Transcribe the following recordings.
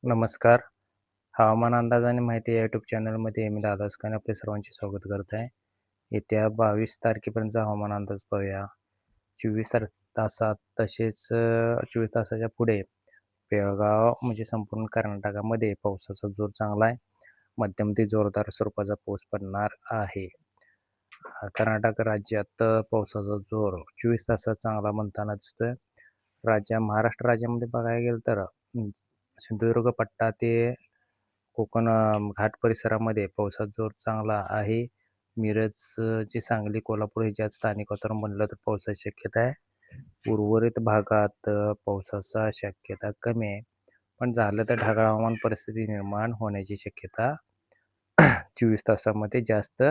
नमस्कार. हवामान अंदाज आणि माहिती या यूट्यूब चॅनलमध्ये मी दादाच खान आपले सर्वांचे स्वागत करत आहे. येत्या 22 तारखेपर्यंतचा हवामान अंदाज पाहूया. 24 तासात तसेच 24 तासाच्या पुढे बेळगाव म्हणजे संपूर्ण कर्नाटकामध्ये पावसाचा जोर चांगला आहे. मध्यम ते जोरदार स्वरूपाचा पाऊस पडणार आहे. कर्नाटक राज्यात पावसाचा जोर 24 तासात चांगला म्हणताना दिसतोय. महाराष्ट्र राज्यामध्ये बघायला गेलं तर सिंधुदुर्ग पट्टा ते कोकण घाट परिसरामध्ये पावसाचा जोर चांगला आहे. मिरज ची सांगली, कोल्हापूर ह्याच्यात स्थानिक वातावरण म्हणलं तर पावसाची शक्यता आहे. उर्वरित भागात पावसाचा शक्यता कमी आहे. पण झालं तर ढगाळ हवामान परिस्थिती निर्माण होण्याची शक्यता 24 तासामध्ये जास्त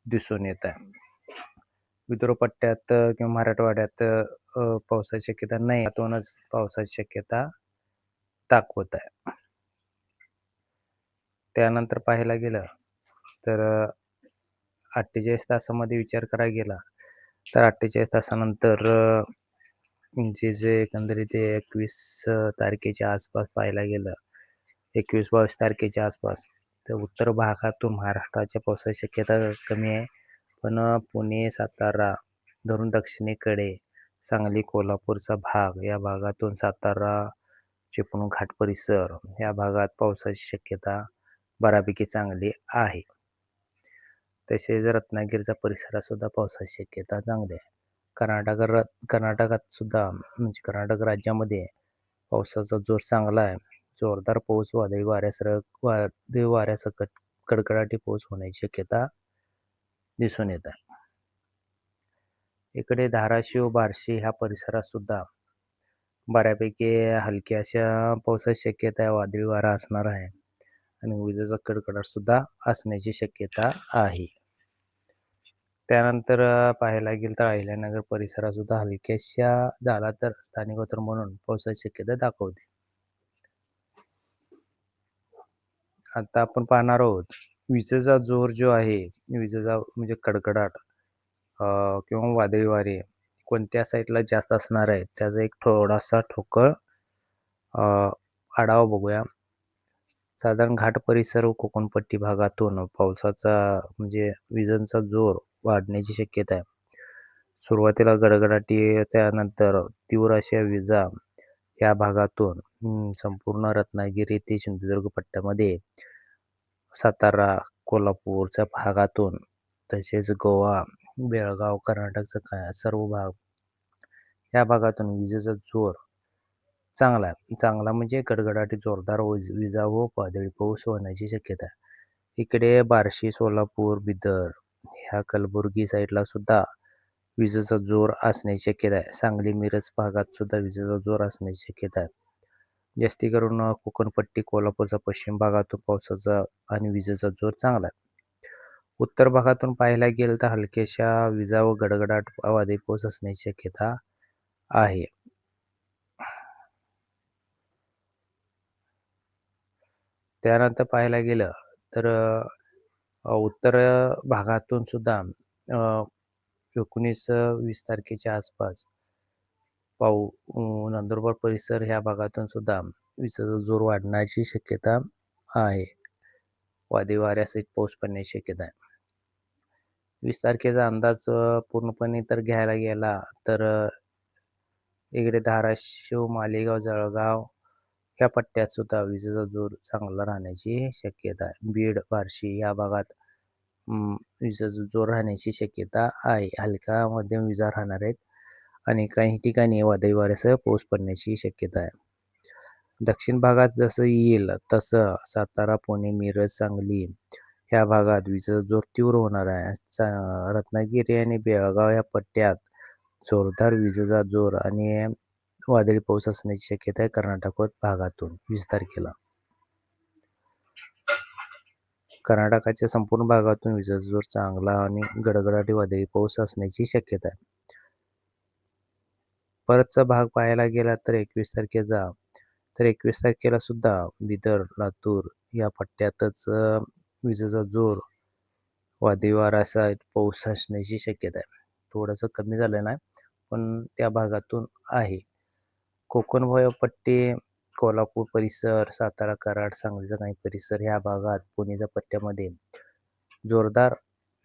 दिसून येत आहे. विदर्भ पट्ट्यात किंवा मराठवाड्यात पावसाची शक्यता नाही. यातूनच पावसाची शक्यता दाखवत आहे. त्यानंतर पाहायला गेलं तर 48 तासामध्ये विचार करायला गेला तर 48 तासानंतर जे एकंदरीत 21 तारखेच्या आसपास पाहायला गेलं 21-22 तारखेच्या आसपास तर उत्तर भागातून महाराष्ट्राच्या पावसाची शक्यता कमी आहे. पण पुणे, सातारा धरून दक्षिणेकडे सांगली, कोल्हापूरचा भाग या भागातून सातारा, चिपळूण घाट परिसर या भागात पावसाची शक्यता बऱ्यापैकी चांगली आहे. तसेच रत्नागिरीचा परिसरात सुद्धा पावसाची शक्यता चांगली आहे. कर्नाटकात सुद्धा म्हणजे कर्नाटक राज्यामध्ये पावसाचा जोर चांगला आहे. जोरदार पाऊस, वादळी वाऱ्यासकट कडकडाटी पाऊस होण्याची शक्यता दिसून येत आहे. इकडे धाराशिव, बार्शी ह्या परिसरात सुद्धा बऱ्यापैकी हलक्याशा पावसाची शक्यता आहे. वादळी वारा असणार आहे आणि विजेचा कडकडाट सुद्धा असण्याची शक्यता आहे. त्यानंतर पाहायला गेलं तर अहिल्यानगर परिसरात सुद्धा हलक्याशा झाला तर स्थानिक वातावरण म्हणून पावसाची शक्यता दाखवते. आता आपण पाहणार आहोत विजेचा जोर जो आहे, विजेचा म्हणजे कडकडाट किंवा वादळी वारे कोणत्या साईडला जास्त असणार आहे त्याचा एक थोडासा ठोकळ आढावा बघूया. साधारण घाट परिसर व कोकणपट्टी भागातून पावसाचा म्हणजे विजांचा जोर वाढण्याची शक्यता आहे. सुरुवातीला गडगडाटी, त्यानंतर तीव्र अशा विजा या भागातून संपूर्ण रत्नागिरी ते सिंधुदुर्ग पट्ट्यामध्ये, सातारा, कोल्हापूरच्या भागातून, तसेच गोवा, बेळगाव, कर्नाटकचा सर्व भाग या भागातून विजेचा जोर चांगला म्हणजे गडगडाटी, जोरदार विजा व वादळी पाऊस होण्याची शक्यता आहे. इकडे बार्शी, सोलापूर, बिदर ह्या कलबुर्गी साईडला सुद्धा विजेचा जोर असण्याची शक्यता आहे. सांगली, मिरज भागात सुद्धा विजेचा जोर असण्याची शक्यता आहे. जास्ती करून कोकणपट्टी, कोल्हापूरचा पश्चिम भागातून पावसाचा आणि विजेचा जोर चांगला आहे. उत्तर भागातून पाहायला गेलं तर हलक्याशा विजा व गडगडाट वादळी पाऊस असण्याची शक्यता आहे. त्यानंतर पाहायला गेलं तर उत्तर भागातून सुद्धा 19-20 तारखेच्या आसपास नंदुरबार परिसर ह्या भागातून सुद्धा विजेचा जोर वाढण्याची शक्यता आहे. वादळी वाऱ्यासहित पाऊस पडण्याची शक्यता आहे. 20 तारखेचा अंदाज पूर्णपणे तर घ्यायला गेला तर इकडे धाराशिव, मालेगाव, जळगाव ह्या पट्ट्यात सुद्धा विजेचा जोर चांगला राहण्याची शक्यता आहे. बीड, बार्शी या भागात विजेचा जोर राहण्याची शक्यता आहे. हलका मध्यम विजा राहणार आहेत आणि काही ठिकाणी वादळी वाऱ्यासह पाऊस पडण्याची शक्यता आहे. दक्षिण भागात जसं येईल तसं सातारा, पुणे, मिरज, सांगली ह्या भागात विजेचा जोर तीव्र होणार आहे. रत्नागिरी आणि बेळगाव या पट्ट्यात जोरदार विजेचा जोर आणि वादळी पाऊस असण्याची शक्यता आहे कर्नाटक भागातून 20 तारखेला. कर्नाटकाच्या संपूर्ण भागातून विजेचा जोर चांगला आणि गडगडाटी वादळी पाऊस असण्याची शक्यता आहे. परतचा भाग पाहायला गेला तर 21 तारखेला सुद्धा बिदर, लातूर या पट्ट्यातच विजेचा जोर, वादळी वाऱ्यासह पाऊस असण्याची शक्यता आहे. थोडंसं कमी झालं नाही पण त्या भागातून आहे. कोल्हापूर परिसर, सातारा, कराड, सांगलीचा काही परिसर ह्या भागात पुणेच्या पट्ट्यामध्ये जोरदार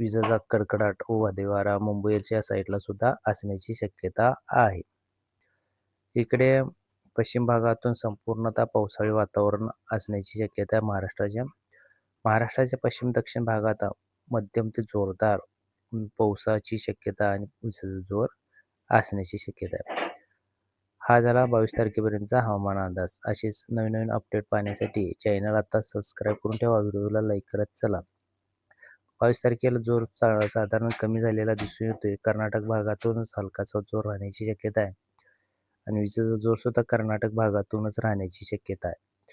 विजेचा कडकडाट व वादळी मुंबईच्या साईडला सुद्धा असण्याची शक्यता आहे. इकडे पश्चिम भागातून संपूर्णतः पावसाळी वातावरण असण्याची शक्यता आहे. महाराष्ट्राच्या पश्चिम दक्षिण भागात मध्यम ते जोरदार पावसाची शक्यता आणि विजेचा जोर असण्याची शक्यता आहे. हा झाला 22 तारखेपर्यंतचा हवामान अंदाज. असेच नवीन अपडेट पाहण्यासाठी चॅनल आता सबस्क्राईब करून ठेवा. व्हिडिओला लाईक करत चला. 22 तारखेला जोर साधारण कमी झालेला दिसून येतोय. कर्नाटक भागातूनच हलकासा जोर राहण्याची शक्यता आहे आणि विजेचा जोर सुद्धा कर्नाटक भागातूनच राहण्याची शक्यता आहे.